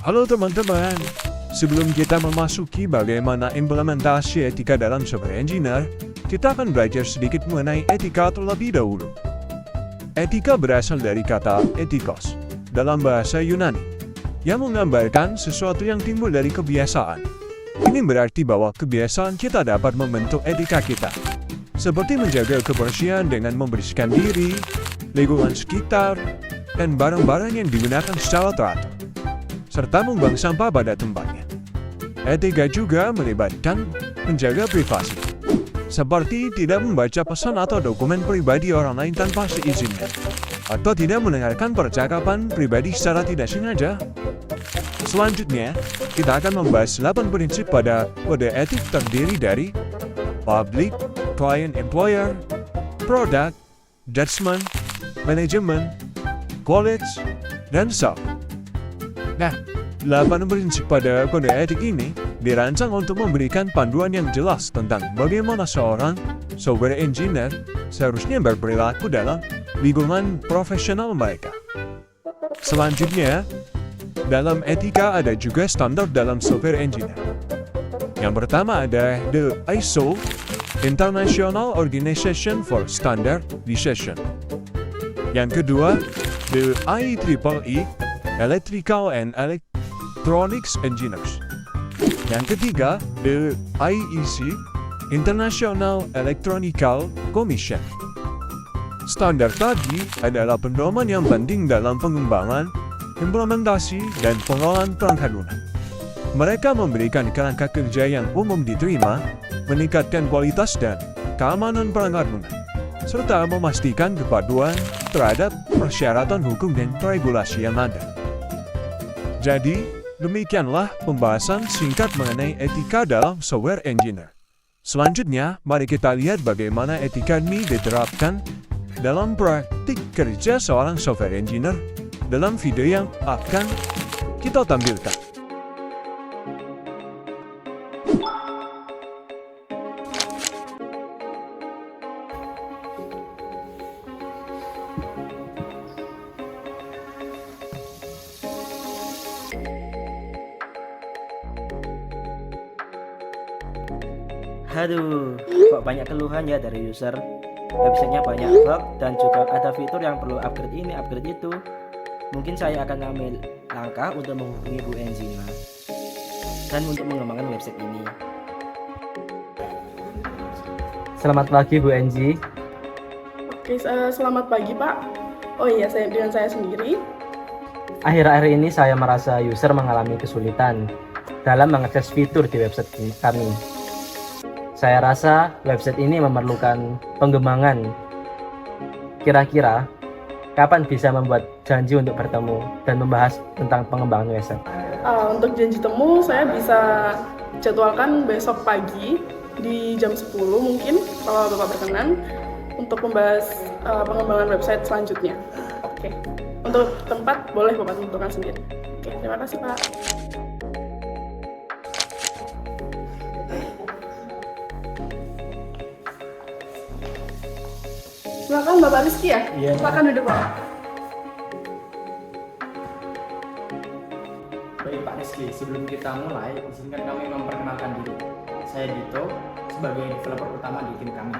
Halo teman-teman, sebelum kita memasuki bagaimana implementasi etika dalam software engineer, kita akan belajar sedikit mengenai etika terlebih dahulu. Etika berasal dari kata etikos dalam bahasa Yunani, yang menggambarkan sesuatu yang timbul dari kebiasaan. Ini berarti bahwa kebiasaan kita dapat membentuk etika kita, seperti menjaga kebersihan dengan membersihkan diri, lingkungan sekitar, dan barang-barang yang digunakan secara teratur, serta membuang sampah pada tempatnya. Etika juga melibatkan menjaga privasi, seperti tidak membaca pesan atau dokumen pribadi orang lain tanpa seizinnya, atau tidak mendengarkan percakapan pribadi secara tidak sengaja. Selanjutnya, kita akan membahas 8 prinsip pada kode etik terdiri dari public, client employer, product, judgment, management, quality, dan soft. Nah, 8 prinsip pada kode etik ini dirancang untuk memberikan panduan yang jelas tentang bagaimana seorang software engineer seharusnya berperilaku dalam lingkungan profesional mereka. Selanjutnya, dalam etika ada juga standar dalam software engineer. Yang pertama ada the ISO, International Organization for Standardization. Yang kedua, the IEEE, Electrical and Electronics Engineers. Yang ketiga, the IEC, International Electronical Commission. Standar tadi adalah pedoman yang penting dalam pengembangan, implementasi, dan pengelolaan perangkat lunak. Mereka memberikan kerangka kerja yang umum diterima, meningkatkan kualitas dan keamanan perangkat lunak, serta memastikan kepaduan terhadap persyaratan hukum dan regulasi yang ada. Jadi, demikianlah pembahasan singkat mengenai etika dalam software engineer. Selanjutnya, mari kita lihat bagaimana etika ini diterapkan dalam praktik kerja seorang software engineer dalam video yang akan kita tampilkan. Aduh, kok banyak keluhan ya dari user. Websitenya banyak bug dan juga ada fitur yang perlu upgrade ini, upgrade itu. Mungkin saya akan ambil langkah untuk menghubungi Bu Enzima dan untuk mengembangkan website ini. Selamat pagi Bu Enzi. Oke, selamat pagi Pak. Oh iya, dengan saya sendiri. Akhir-akhir ini saya merasa user mengalami kesulitan dalam mengakses fitur di website kami. Saya rasa website ini memerlukan pengembangan. Kira-kira kapan bisa membuat janji untuk bertemu dan membahas tentang pengembangan website? Untuk janji temu, saya bisa jadwalkan besok pagi di jam 10 mungkin, kalau Bapak berkenan, untuk membahas pengembangan website selanjutnya. Oke, untuk tempat boleh Bapak tentukan sendiri. Oke, terima kasih Pak. Silakan Bapak Rizky ya? Iya. Silakan duduk Pak. Baik Pak Rizky, sebelum kita mulai, izinkan kami memperkenalkan diri. Saya Dito, sebagai developer utama di tim kami.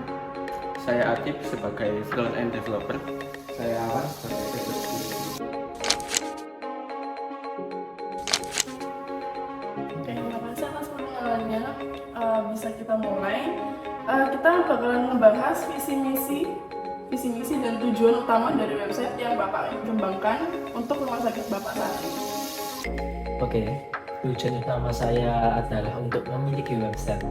Saya Atif sebagai front-end developer. Saya Awan sebagai developer. Oke, terima kasih atas perkenalannya. Bisa kita mulai. Kita bakalan ngebahas visi misi dan tujuan utama dari website yang Bapak kembangkan untuk rumah sakit Bapak saat ini. Oke, tujuan utama saya adalah untuk memiliki website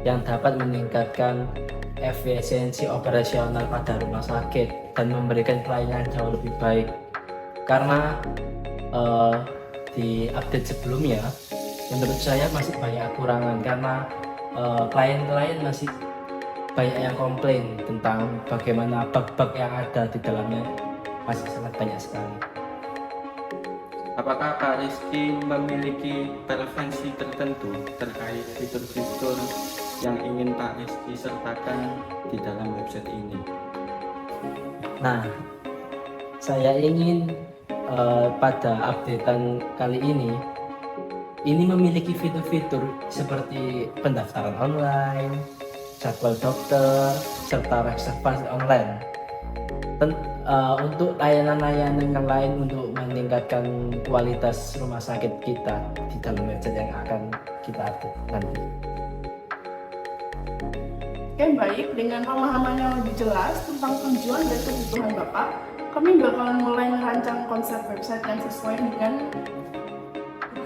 yang dapat meningkatkan efisiensi operasional pada rumah sakit dan memberikan pelayanan jauh lebih baik. Karena di update sebelumnya, menurut saya masih banyak kekurangan karena klien-klien masih banyak yang komplain tentang bagaimana bug-bug yang ada di dalamnya, masih sangat banyak sekali. Apakah Pak Rizky memiliki preferensi tertentu terkait fitur-fitur yang ingin Pak Rizky sertakan di dalam website ini? Nah, saya ingin pada updatean kali ini Ini memiliki fitur-fitur seperti pendaftaran online, jadwal dokter, serta reservasi online. Untuk layanan-layanan yang lain untuk meningkatkan kualitas rumah sakit kita di dalam website yang akan kita update nanti. Oke, baik. Dengan pemahaman yang lebih jelas tentang tujuan dan kebutuhan Bapak, kami bakalan mulai merancang konsep website yang sesuai dengan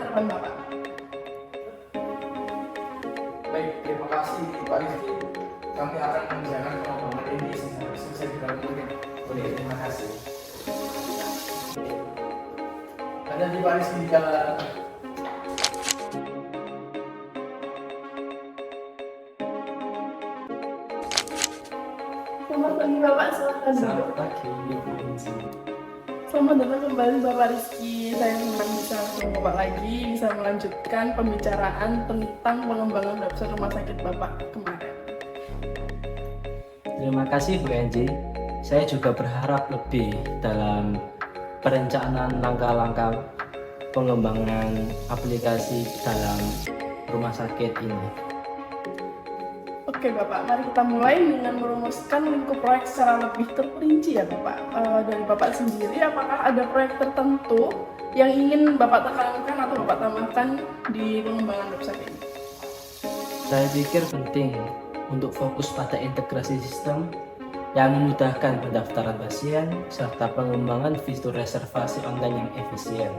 harapan Bapak. Baik, terima kasih Pak Rizky. Kami akan menjalankan pengembangan ini secara sukses dalam mungkin. Oke, terima kasih. Ada di Pak Rizky di jalan. Selamat pagi Bapak, silakan duduk. Selamat pagi, Bu Inci. Selamat datang kembali Bapak Rizky. Saya senang bisa ketemu Bapak lagi, bisa melanjutkan pembicaraan tentang pengembangan website rumah sakit Bapak kemarin. Terima kasih Bu Enji. Saya juga berharap lebih dalam perencanaan langkah-langkah pengembangan aplikasi dalam rumah sakit ini. Oke Bapak, mari kita mulai dengan merumuskan lingkup proyek secara lebih terperinci ya Bapak. Dari Bapak sendiri, apakah ada proyek tertentu yang ingin Bapak tekankan atau Bapak tambahkan di pengembangan website ini? Saya pikir penting untuk fokus pada integrasi sistem yang memudahkan pendaftaran pasien serta pengembangan fitur reservasi online yang efisien.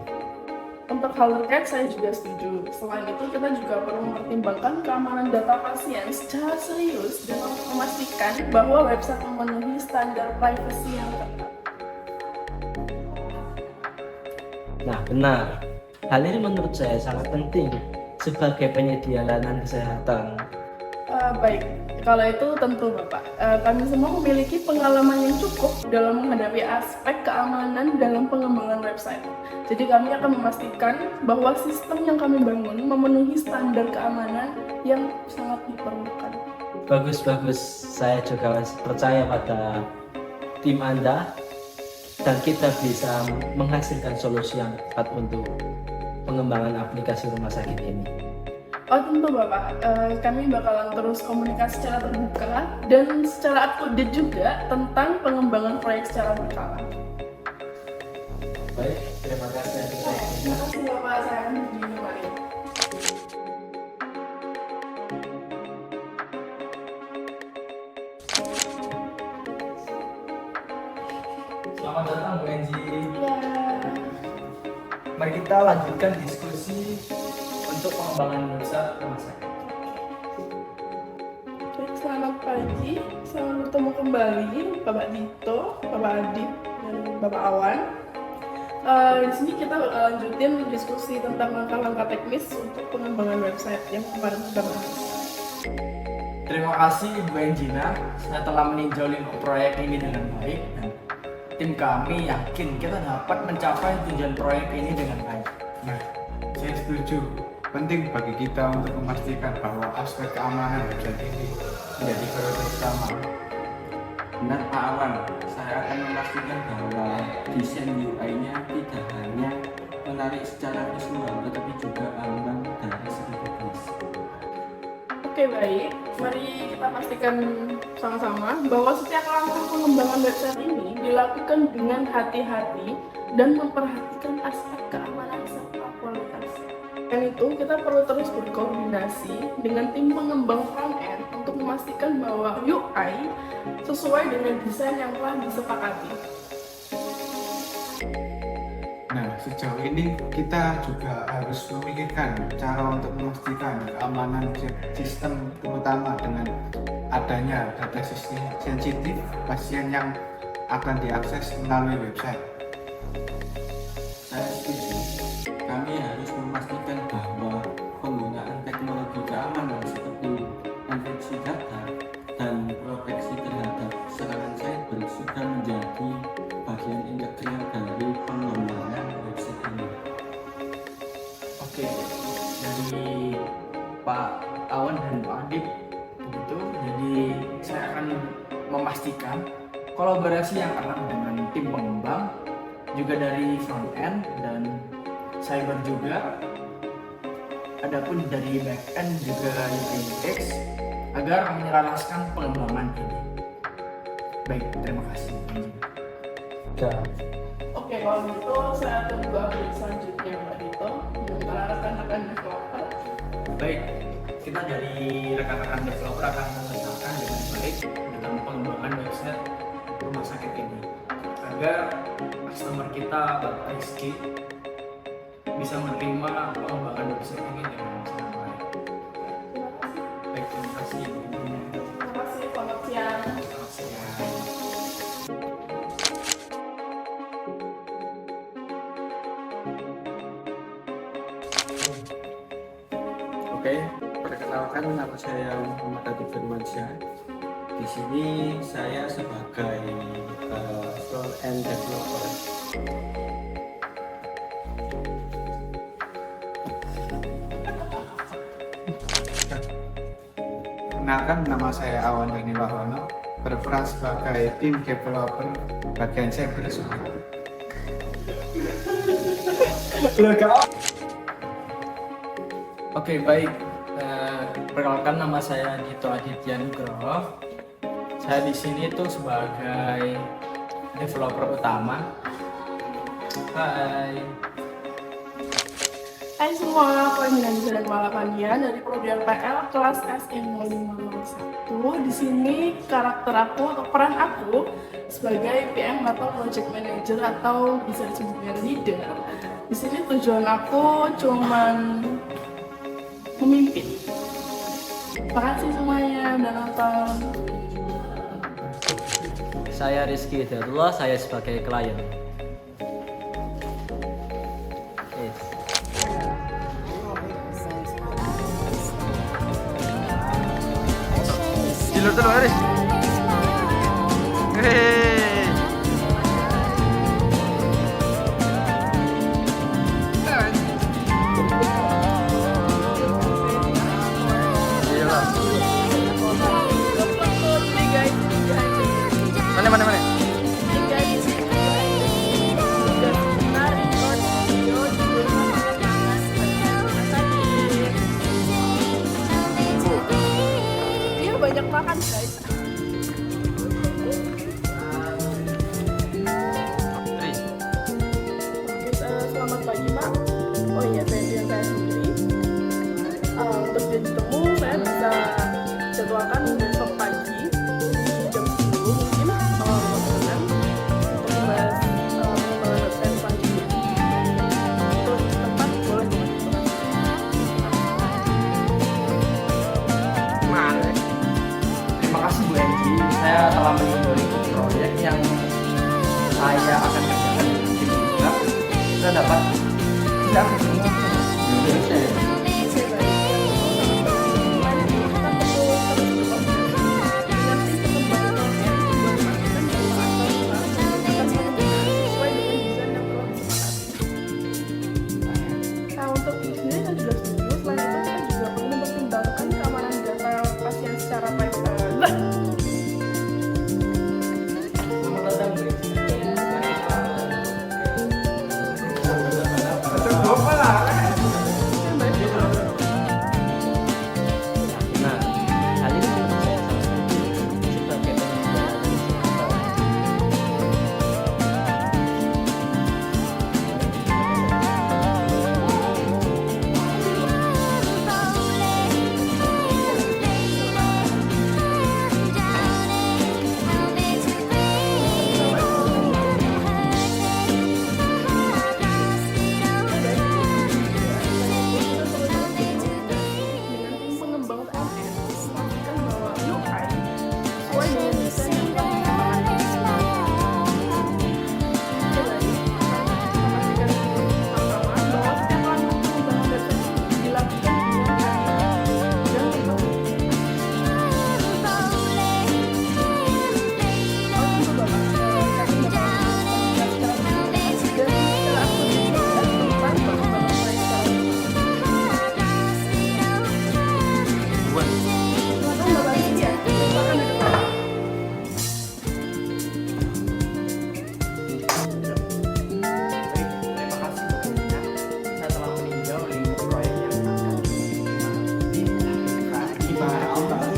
Untuk hal terkait saya juga setuju. Selain itu kita juga perlu mempertimbangkan keamanan data pasien secara serius dengan memastikan bahwa website memenuhi standar privasi yang ketat. Nah, benar. Hal ini menurut saya sangat penting sebagai penyedia layanan kesehatan. Baik, kalau itu tentu Bapak. Kami semua memiliki pengalaman yang cukup dalam menghadapi aspek keamanan dalam pengembangan website. Jadi kami akan memastikan bahwa sistem yang kami bangun memenuhi standar keamanan yang sangat diperlukan. Bagus-bagus, saya juga percaya pada tim Anda dan kita bisa menghasilkan solusi yang tepat untuk pengembangan aplikasi rumah sakit ini. Oh tentu Bapak, kami bakalan terus komunikasi secara terbuka dan secara up to date juga tentang pengembangan proyek secara berkala. Baik, terima kasih. Terima kasih Bapak, saya akan berdiri kembali. Selamat datang Bu Enji. Ya. Mari kita lanjutkan diskusi untuk pengembangan website rumah sakit. Baik, selamat pagi, selamat bertemu kembali Bapak Dito, Bapak Adit, dan Bapak Awan. Di sini kita bakal lanjutin diskusi tentang langkah-langkah teknis untuk pengembangan website yang kemarin kita bahas. Terima kasih Bu Enjina, saya telah meninjau lingkup proyek ini dengan baik dan tim kami yakin kita dapat mencapai tujuan proyek ini dengan baik. Nah, saya setuju. Penting bagi kita untuk memastikan bahwa aspek keamanan website ini menjadi prioritas utama. Benar Pak Awan, saya akan memastikan bahwa desain UI-nya tidak hanya menarik secara visual, tetapi juga aman dari segi teknis. Oke baik, mari kita pastikan sama-sama bahwa setiap langkah pengembangan website ini dilakukan dengan hati-hati dan memperhatikan aspek keamanan serta kualitas. Dan itu kita perlu terus berkoordinasi dengan tim pengembang front-end untuk memastikan bahwa UI sesuai dengan desain yang telah disepakati. Nah, sejauh ini kita juga harus memikirkan cara untuk memastikan keamanan sistem, terutama dengan adanya data sensitif pasien yang akan diakses melalui website. Saya setuju. Kami harus memastikan bahwa penggunaan teknologi keamanan seperti enkripsi data dan proteksi terhadap serangan cyber sudah menjadi bagian integral dari pengembangan website ini. Oke, dari Pak Awan dan Pak Adip begitu. Jadi saya akan memastikan kolaborasi yang erat dengan tim pengembang, juga dari front end dan cyber juga. adapun dari backend juga UI UX agar menyelaraskan pengembangan ini. Baik, terima kasih. Ya, Oke, kalau gitu saya tunggu update selanjutnya Mbak Dito dan para rekan-rekan developer. Baik, kita dari rekan-rekan developer akan mengerjakan dengan baik dalam pengembangan website rumah sakit ini agar customer kita Bapak Rizky bisa menerima pengembangan website ini dengan sangat baik. Baik, terima kasih. Terima kasih, selamat siang. Selamat siang. Oke, perkenalkan nama saya Muhammad Adi Firmansyah. Di sini saya sebagai front end developer. Kenalkan, nama saya Awan Dani Wahono, berperan sebagai tim developer bagian cyber security. Oke, baik. Perkenalkan, nama saya Dito Aditya Nugroho. Saya di sini tuh sebagai developer utama. Hai. Hai semua, pelajaran dan Malapania dari program PL kelas SE0501. Di sini karakter aku atau peran aku sebagai PM atau project manager atau bisa disebutnya leader. Di sini tujuan aku cuman memimpin. Terima kasih semuanya udah nonton. saya Rizky Hidayatullah, saya sebagai klien. Yes. Dulu Haris. Hei. Iyalah. Mana? Iya, banyak makan guys. Haris. Selamat pagi Pak. Oh iya, saya sendiri. Untuk jadi temu saya bisa jadwalkan besok pagi di jam 10 mungkin kalau teman untuk membahas pengembangan website selanjutnya. Untuk tempat boleh teman-teman. Mana? Terima kasih Bu Enji. Saya telah meninjau proyek yang saya akan kerjakan di tim juga. Kita dapat tidak ketemu Indonesia. Nah, untuk ini sendiri saya sudah setuju. Selain itu, kita juga perlu mempertimbangkan keamanan data pasien secara private. Selamat datang Bu Enji.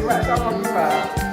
Mbak, sama Mbak.